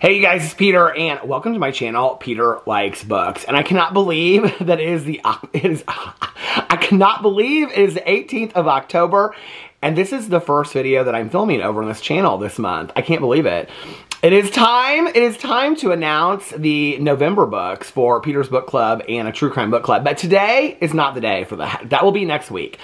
Hey you guys, it's Peter, and welcome to my channel, Peter Likes Books. And I cannot believe that I cannot believe it is the 18th of October, and this is the first video that I'm filming over on this channel this month. I can't believe it. It is time to announce the November books for Peter's Book Club and a True Crime Book Club. But today is not the day for that. That will be next week.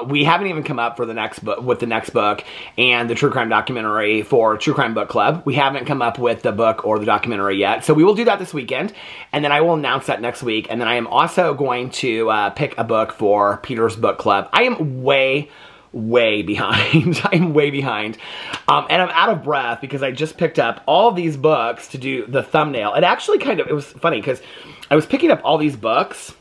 We haven't even come up for the next book with the next book and the true crime documentary for True Crime Book Club. We haven't come up with the book or the documentary yet. So we will do that this weekend, and then I will announce that next week. And then I am also going to pick a book for Peter's Book Club. I am way behind. I'm way behind. And I'm out of breath because I just picked up all these books to do the thumbnail. It actually it was funny because I was picking up all these books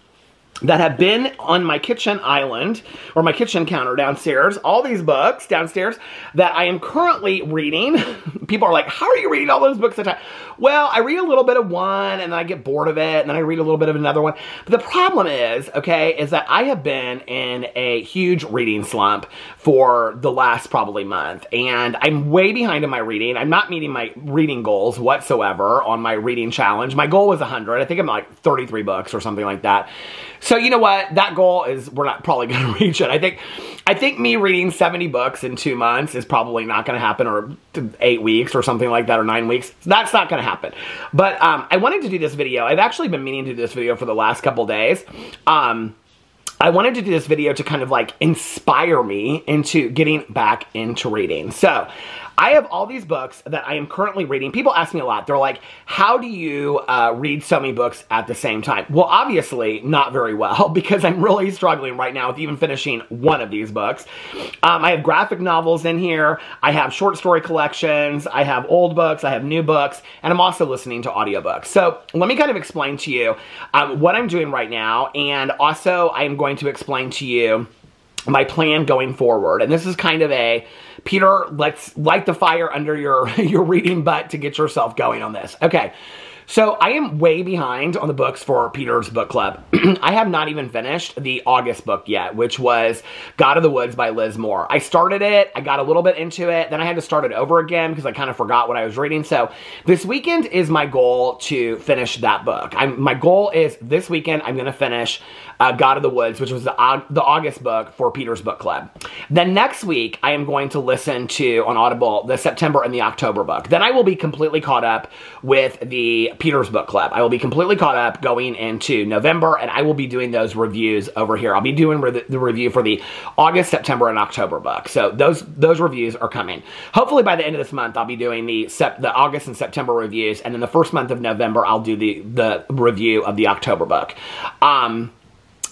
that have been on my kitchen island, or my kitchen counter downstairs, all these books downstairs that I am currently reading. People are like, how are you reading all those books at a time? Well, I read a little bit of one, and then I get bored of it, and then I read a little bit of another one. But the problem is, okay, is that I have been in a huge reading slump for the last probably month, and I'm way behind in my reading. I'm not meeting my reading goals whatsoever on my reading challenge. My goal was 100. I think I'm like 33 books or something like that. So you know what? That goal is, we're not probably going to reach it. I think me reading 70 books in 2 months is probably not going to happen, or 8 weeks or something like that, or 9 weeks. That's not going to happen. But I wanted to do this video. I've actually been meaning to do this video for the last couple days. I wanted to do this video to kind of like inspire me into getting back into reading. So I have all these books that I am currently reading. People ask me a lot. They're like, how do you read so many books at the same time? Well, obviously not very well, because I'm really struggling right now with even finishing one of these books. I have graphic novels in here. I have short story collections. I have old books. I have new books. And I'm also listening to audiobooks. So let me kind of explain to you what I'm doing right now. And also I'm going to explain to you my plan going forward. And this is kind of a, Peter, let's light the fire under your reading butt to get yourself going on this. Okay, so I am way behind on the books for Peter's Book Club. I have not even finished the August book yet, which was God of the Woods by Liz Moore. I started it, I got a little bit into it, then I had to start it over again because I kind of forgot what I was reading. So this weekend is my goal to finish that book. My goal is this weekend I'm going to finish God of the Woods, which was the August book for Peter's Book Club. Then next week, I am going to listen to, on Audible, the September and the October book. Then I will be completely caught up with the Peter's Book Club. I will be completely caught up going into November, and I will be doing those reviews over here. I'll be doing the review for the August, September, and October book. So those reviews are coming. Hopefully by the end of this month, I'll be doing the August and September reviews, and then the first month of November, I'll do the review of the October book.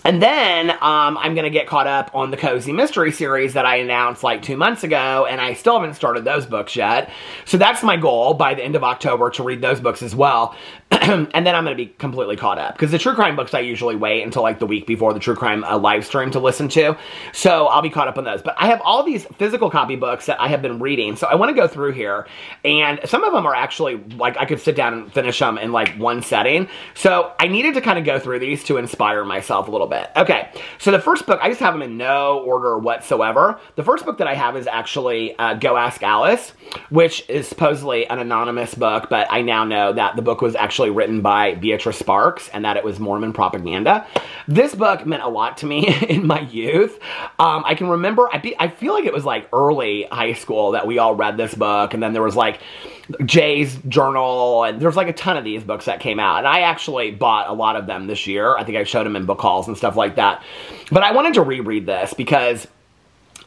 And then I'm going to get caught up on the Cozy Mystery series that I announced like 2 months ago, and I still haven't started those books yet. So that's my goal by the end of October, to read those books as well. And then I'm going to be completely caught up. Because the true crime books I usually wait until like the week before the true crime live stream to listen to. So I'll be caught up on those. But I have all these physical copy books that I have been reading. So I want to go through here. And some of them are actually, like, I could sit down and finish them in like one setting. So I needed to kind of go through these to inspire myself a little bit. Okay, so the first book, I just have them in no order whatsoever. The first book that I have is actually Go Ask Alice, which is supposedly an anonymous book, but I now know that the book was actually written by Beatrice Sparks and that it was Mormon propaganda. This book meant a lot to me in my youth. I can remember, I feel like it was like early high school that we all read this book, and then there was like Jay's Journal, and there's like a ton of these books that came out, and I actually bought a lot of them this year. I think I showed them in book hauls and stuff like that. But I wanted to reread this because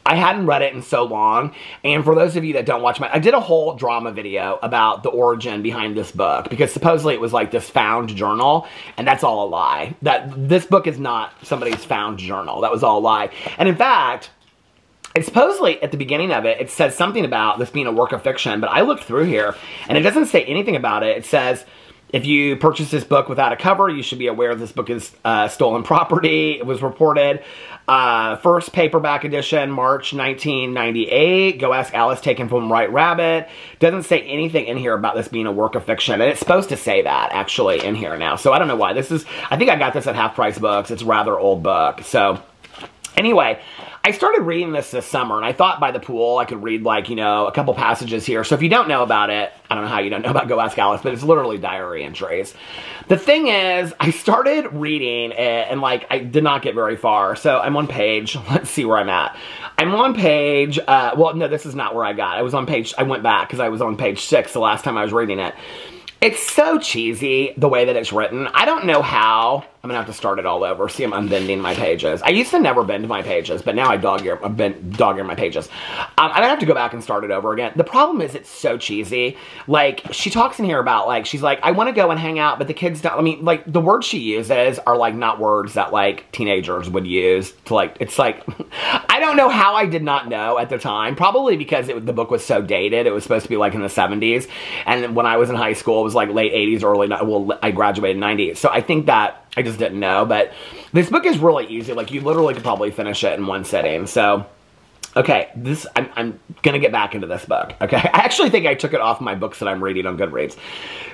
I hadn't read it in so long, and for those of you that don't watch I did a whole drama video about the origin behind this book, because supposedly it was like this found journal, and that's all a lie. That this book is not somebody's found journal. That was all a lie. And in fact, it's supposedly, at the beginning of it, it says something about this being a work of fiction, but I looked through here, and it doesn't say anything about it. It says, if you purchase this book without a cover, you should be aware this book is stolen property. It was reported. First paperback edition, March 1998. Go Ask Alice, taken from White Rabbit. Doesn't say anything in here about this being a work of fiction. And it's supposed to say that, actually, in here now. So I don't know why. This is, I think I got this at Half Price Books. It's a rather old book. So anyway, I started reading this summer, and I thought by the pool I could read, like, you know, a couple passages here. So if you don't know about it, I don't know how you don't know about Go Ask Alice, but it's literally diary entries. The thing is, I started reading it, and, like, I did not get very far. So I'm on page, let's see where I'm at. I'm on page, well, no, this is not where I got. I was on page, I went back because I was on page 6 the last time I was reading it. It's so cheesy, the way that it's written. I don't know how. I'm gonna have to start it all over. See, I'm unbending my pages. I used to never bend my pages, but now I dog-ear my pages. I'm gonna have to go back and start it over again. The problem is it's so cheesy. Like, she talks in here about, like, she's like, I want to go and hang out, but the kids don't, I mean, like, the words she uses are, like, not words that, like, teenagers would use to, like, it's like, I don't know how I did not know at the time. Probably because the book was so dated. It was supposed to be, like, in the 70s. And when I was in high school, it was, like, late 80s, early, well, I graduated in 90s. So I think that I just didn't know, but this book is really easy. Like, you literally could probably finish it in one sitting. So, okay, I'm gonna get back into this book, okay? I actually think I took it off my books that I'm reading on Goodreads.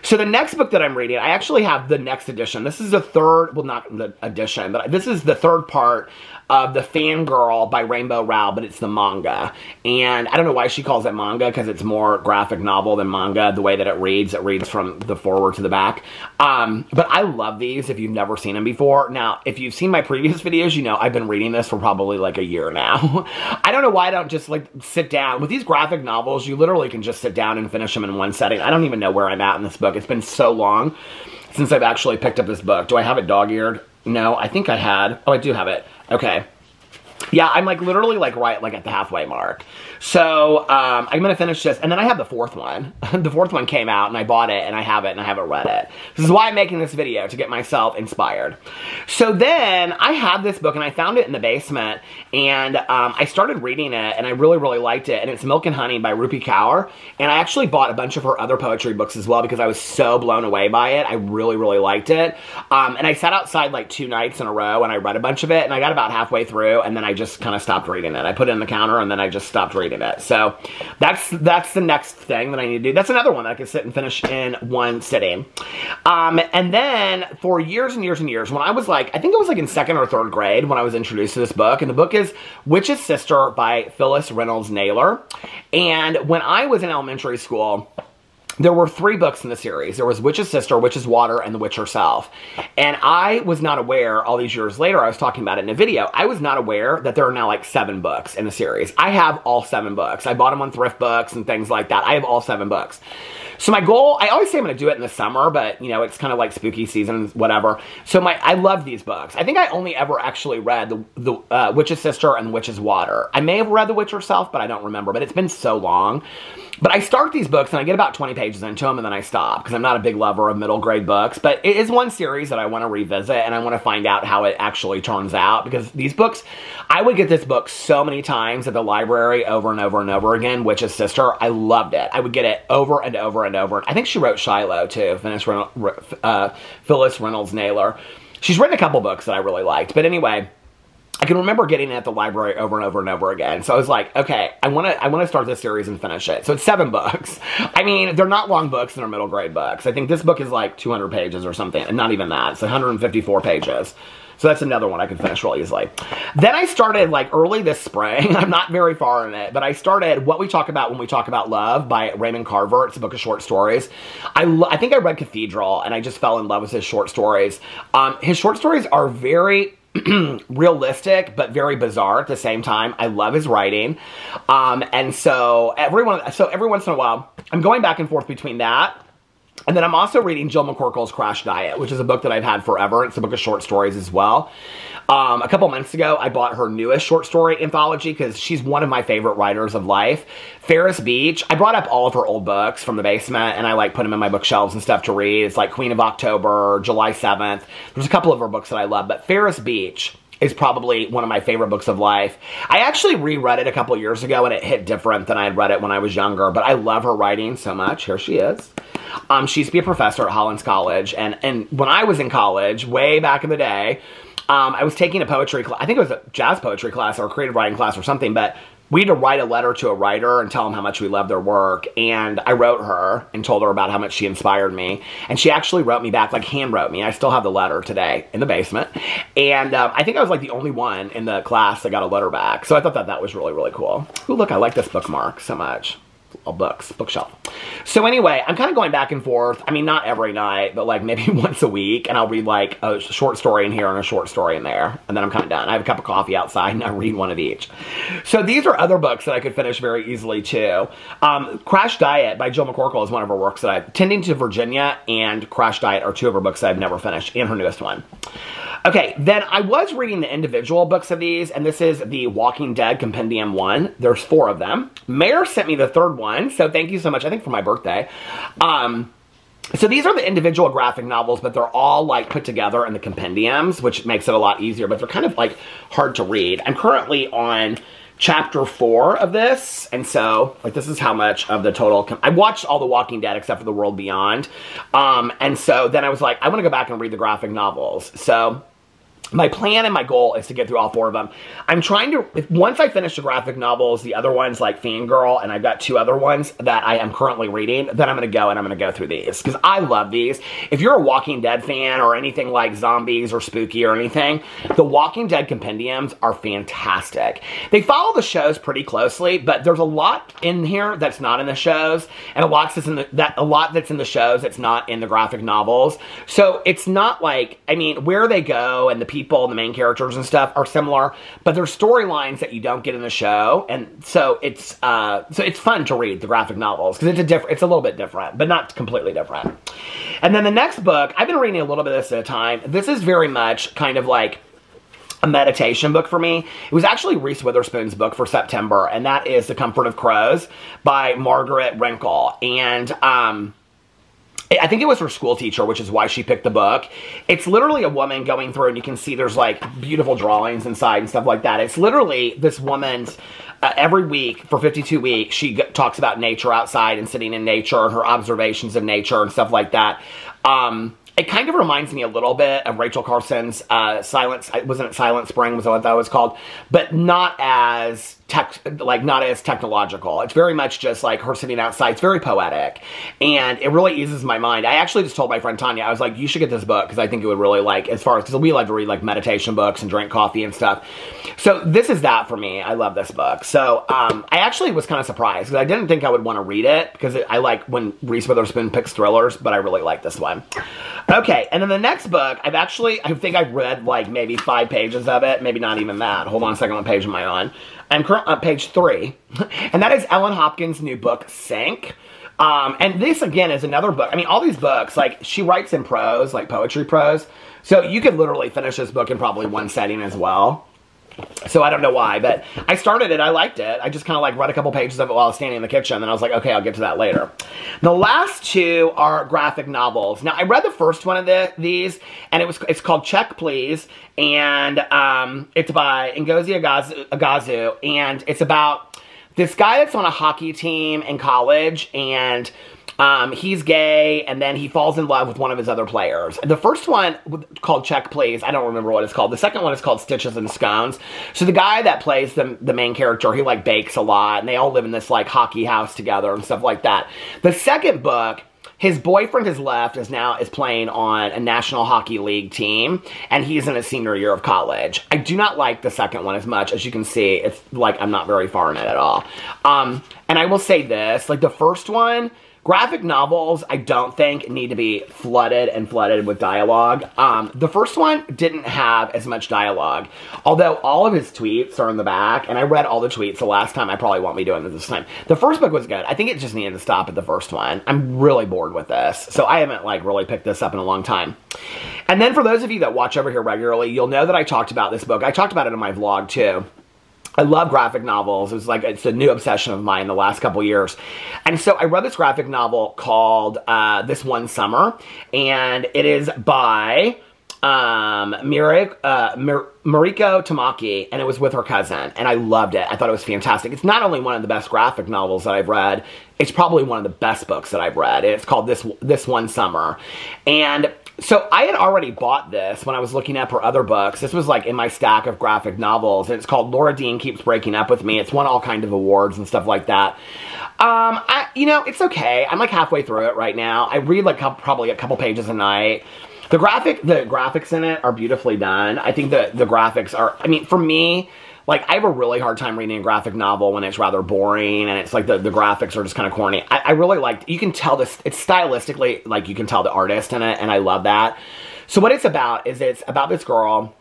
So the next book that I'm reading, I actually have the next edition. This is the third, well, not the edition, but this is the third part of The Fangirl by Rainbow Rowell, but it's the manga. And I don't know why she calls it manga, because it's more graphic novel than manga. The way that it reads from the forward to the back. But I love these if you've never seen them before. Now, if you've seen my previous videos, you know I've been reading this for probably like a year now. I don't know why I don't just, like, sit down. With these graphic novels, you literally can just sit down and finish them in one setting. I don't even know where I'm at in this book. It's been so long since I've actually picked up this book. Do I have it dog-eared? No, I think I had. Oh, I do have it. Okay. Yeah, I'm, like, literally, like, right, like, at the halfway mark. So, I'm gonna finish this, and then I have the fourth one. The fourth one came out, and I bought it, and I have it, and I haven't read it. This is why I'm making this video, to get myself inspired. So then, I had this book, and I found it in the basement, and I started reading it, and I really, really liked it, and it's Milk and Honey by Rupi Kaur, and I actually bought a bunch of her other poetry books as well, because I was so blown away by it. I really, really liked it. And I sat outside, like, 2 nights in a row, and I read a bunch of it, and I got about halfway through, and then I just kind of stopped reading it. I put it in the counter, and then I just stopped reading it. So that's the next thing that I need to do. That's another one that I can sit and finish in one sitting. And then for years and years and years, when I was like, I think it was like in 2nd or 3rd grade when I was introduced to this book, and the book is Witch's Sister by Phyllis Reynolds Naylor. And when I was in elementary school, there were 3 books in the series. There was Witch's Sister, Witch's Water, and The Witch Herself. And I was not aware, all these years later, I was talking about it in a video, I was not aware that there are now like 7 books in the series. I have all 7 books. I bought them on thrift books and things like that. I have all 7 books. So my goal, I always say I'm going to do it in the summer, but, you know, it's kind of like spooky season, whatever. So I love these books. I think I only ever actually read the Witch's Sister and Witch's Water. I may have read The Witch Herself, but I don't remember. But it's been so long. But I start these books, and I get about 20 pages into them, and then I stop, because I'm not a big lover of middle grade books. But it is one series that I want to revisit, and I want to find out how it actually turns out, because these books, I would get this book so many times at the library over and over and over again, Witch's Sister. I loved it. I would get it over and over and over. I think she wrote Shiloh, too, Phyllis Reynolds Naylor. She's written a couple books that I really liked. But anyway, I can remember getting it at the library over and over and over again. So I was like, okay, I want to start this series and finish it. So it's 7 books. I mean, they're not long books, they're middle grade books. I think this book is like 200 pages or something, and not even that. It's 154 pages. So that's another one I can finish real easily. Then I started, like, early this spring. I'm not very far in it, but I started What We Talk About When We Talk About Love by Raymond Carver. It's a book of short stories. I think I read Cathedral, and I just fell in love with his short stories. His short stories are very realistic, but very bizarre at the same time. I love his writing. And so every once in a while, I'm going back and forth between that. And then I'm also reading Jill McCorkle's Crash Diet, which is a book that I've had forever. It's a book of short stories as well. A couple months ago, I bought her newest short story anthology because she's one of my favorite writers of life. Ferris Beach. I brought up all of her old books from the basement, and I like put them in my bookshelves and stuff to read. It's like Queen of October, July 7th. There's a couple of her books that I love, but Ferris Beach is probably one of my favorite books of life. I actually reread it a couple years ago, and it hit different than I had read it when I was younger, but I love her writing so much. Here she is. She used to be a professor at Hollins College, and when I was in college, way back in the day, I was taking a poetry class. I think it was a jazz poetry class or a creative writing class or something, but we had to write a letter to a writer and tell them how much we loved their work. And I wrote her and told her about how much she inspired me. And she actually wrote me back, like hand wrote me. I still have the letter today in the basement. And I think I was like the only one in the class that got a letter back. So I thought that that was really, really cool. Ooh, look, I like this bookmark so much. All books, bookshelf. So anyway, I'm kind of going back and forth. I mean, not every night, but like maybe once a week. And I'll read like a short story in here and a short story in there. And then I'm kind of done. I have a cup of coffee outside and I read one of each. So these are other books that I could finish very easily too. Crash Diet by Jill McCorkle is one of her works that I've... Tending to Virginia and Crash Diet are two of her books that I've never finished, and her newest one. Okay, then I was reading the individual books of these, and this is the Walking Dead Compendium 1. There's 4 of them. Mayor sent me the 3rd one, so thank you so much, I think for my birthday. So these are the individual graphic novels, but they're all like put together in the compendiums, which makes it a lot easier, but they're kind of like hard to read. I'm currently on chapter 4 of this, and so like this is how much of the total I watched all the Walking Dead except for The World Beyond, and so then I was like, I want to go back and read the graphic novels. So my plan and my goal is to get through all 4 of them. I'm trying to, once I finish the graphic novels, the other ones like Fangirl, and I've got 2 other ones that I am currently reading, then I'm going to go and I'm going to go through these. Because I love these. If you're a Walking Dead fan or anything like zombies or spooky or anything, the Walking Dead compendiums are fantastic. They follow the shows pretty closely, but there's a lot in here that's not in the shows, and a lot that's in the shows that's not in the graphic novels. So it's not like, I mean, where they go and the people, the main characters and stuff are similar, but there's storylines that you don't get in the show, and so it's fun to read the graphic novels because it's a little bit different, but not completely different. And then the next book, I've been reading a little bit of this at a time. This is very much kind of like a meditation book for me. It was actually Reese Witherspoon's book for September, and that is The Comfort of Crows by Margaret Wrinkle. And I think it was her school teacher, which is why she picked the book. It's literally a woman going through, and you can see there's like beautiful drawings inside and stuff like that. It's literally this woman's, every week for 52 weeks, she talks about nature outside and sitting in nature and her observations of nature and stuff like that. It kind of reminds me a little bit of Rachel Carson's Silent Spring, was what that was called, but not as technological. It's very much just like her sitting outside. It's very poetic, and it really eases my mind. I actually just told my friend Tanya, I was like, you should get this book because I think it would really like, as far as, because we like to read like meditation books and drink coffee and stuff. So this is that for me. I love this book. So I actually was kind of surprised because I didn't think I would want to read it because I like when Reese Witherspoon picks thrillers, but I really like this one. Okay, and then the next book, I think I've read like maybe 5 pages of it, maybe not even that. Hold on a second, what page am I on? I'm currently on page 3, and that is Ellen Hopkins' new book, Sank. And this, again, is another book. I mean, all these books, like, she writes in prose, like poetry prose, so you could literally finish this book in probably one setting as well. So I don't know why, but I started it, I liked it. I just kind of like read a couple pages of it while I was standing in the kitchen, and I was like, okay, I'll get to that later. The last 2 are graphic novels. Now, I read the first one of these, and it's called Check Please, and it's by Ngozi Agazu, and it's about this guy that's on a hockey team in college, and he's gay, and then he falls in love with one of his other players. The first one, called Check Please, I don't remember what it's called. The second one is called Stitches and Scones. So the guy that plays the main character, he like bakes a lot, and they all live in this like hockey house together and stuff like that. The second book, his boyfriend has left, is playing on a National Hockey League team, and he's in his senior year of college. I do not like the second one as much. As you can see, it's like I'm not very far in it at all. And I will say this, like the first one, graphic novels, I don't think, need to be flooded with dialogue. The first one didn't have as much dialogue, although all of his tweets are in the back, and I read all the tweets the last time. I probably won't be doing this time. The first book was good. I think it just needed to stop at the first one. I'm really bored with this, so I haven't like really picked this up in a long time. And then for those of you that watch over here regularly, you'll know that I talked about this book. I talked about it in my vlog too. I love graphic novels. It's a new obsession of mine the last couple years. And so I read this graphic novel called This One Summer, and it is by Mariko Tamaki, and it was with her cousin, and I loved it. I thought it was fantastic. It's not only one of the best graphic novels that I've read, it's probably one of the best books that I've read. It's called This One Summer. And so I had already bought this when I was looking up her other books. This was like in my stack of graphic novels, and it's called Laura Dean Keeps Breaking Up With Me. It's won all kinds of awards and stuff like that. You know, it's okay. I'm like halfway through it right now. I read like probably a couple pages a night. The graphics in it are beautifully done. I think the graphics are, I mean, for me, like, I have a really hard time reading a graphic novel when it's rather boring and it's like the graphics are just kind of corny. I really like, you can tell this, it's stylistically, like, you can tell the artist in it, and I love that. So what it's about is it's about this girl,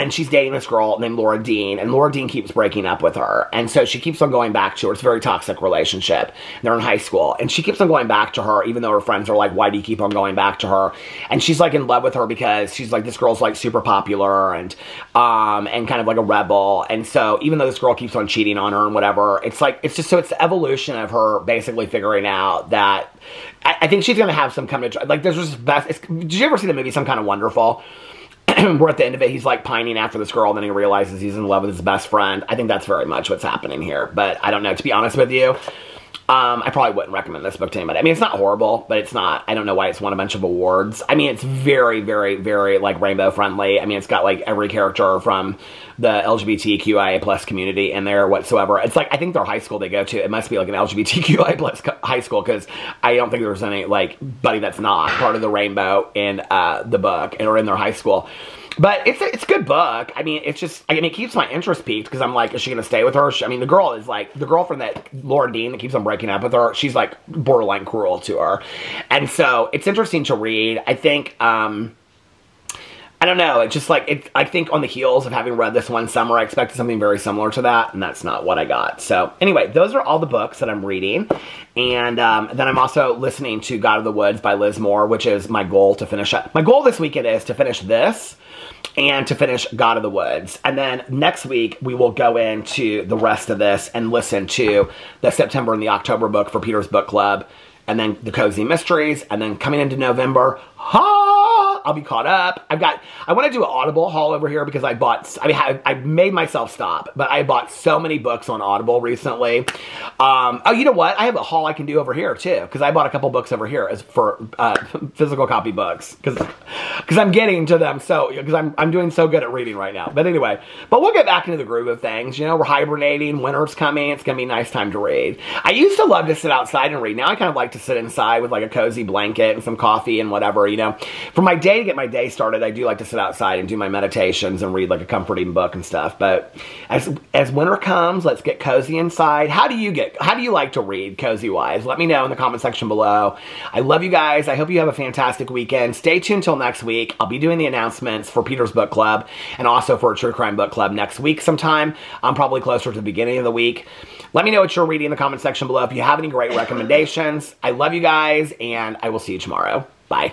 and she's dating this girl named Laura Dean, and Laura Dean keeps breaking up with her. And so she keeps on going back to her. It's a very toxic relationship. They're in high school, and she keeps on going back to her, even though her friends are like, why do you keep on going back to her? And she's like in love with her because she's like, this girl's like super popular and kind of like a rebel. And so even though this girl keeps on cheating on her and whatever, it's like, it's just, so it's the evolution of her basically figuring out that, I think she's going to have some come to, like, there's just best, did you ever see the movie Some Kind of Wonderful? Where at the end of it, he's like pining after this girl, and then he realizes he's in love with his best friend. I think that's very much what's happening here. But I don't know, to be honest with you, I probably wouldn't recommend this book to anybody. I mean, it's not horrible, but it's not, I don't know why it's won a bunch of awards. I mean, it's very, very, very, like, rainbow friendly. I mean, it's got, like, every character from the LGBTQIA plus community in there whatsoever. It's like, I think their high school they go to, it must be like an LGBTQIA plus high school, because I don't think there's any, like, buddy that's not part of the rainbow in the book, or in their high school. But it's a good book. I mean, it's just, I mean, it keeps my interest peaked, because I'm like, is she going to stay with her? I mean, the girl is like, the girlfriend that, Laura Dean, that keeps on breaking up with her, she's like borderline cruel to her. And so it's interesting to read. I think, I don't know, it's just like, I think on the heels of having read This One Summer, I expected something very similar to that, and that's not what I got. So anyway, those are all the books that I'm reading. And then I'm also listening to God of the Woods by Liz Moore, which is my goal to finish up. My goal this weekend is to finish this, and to finish God of the Woods. And then next week, we will go into the rest of this and listen to the September and the October book for Peter's Book Club, and then the Cozy Mysteries, and then coming into November, I'll be caught up. I want to do an Audible haul over here, because I made myself stop, but I bought so many books on Audible recently. Oh, you know what? I have a haul I can do over here too, because I bought a couple books over here as for physical copy books, because I'm getting to them, so because I'm doing so good at reading right now. But anyway, but we'll get back into the groove of things. You know, we're hibernating. Winter's coming. It's gonna be a nice time to read. I used to love to sit outside and read. Now I kind of like to sit inside with like a cozy blanket and some coffee and whatever. You know, for my day, to get my day started, I do like to sit outside and do my meditations and read like a comforting book and stuff. But as winter comes, let's get cozy inside. How do you like to read cozy wise? Let me know in the comment section below. I love you guys. I hope you have a fantastic weekend. Stay tuned till next week. I'll be doing the announcements for Peter's Book Club, and also for a True Crime Book Club next week sometime. I'm probably closer to the beginning of the week. Let me know what you're reading in the comment section below if you have any great recommendations. I love you guys, and I will see you tomorrow.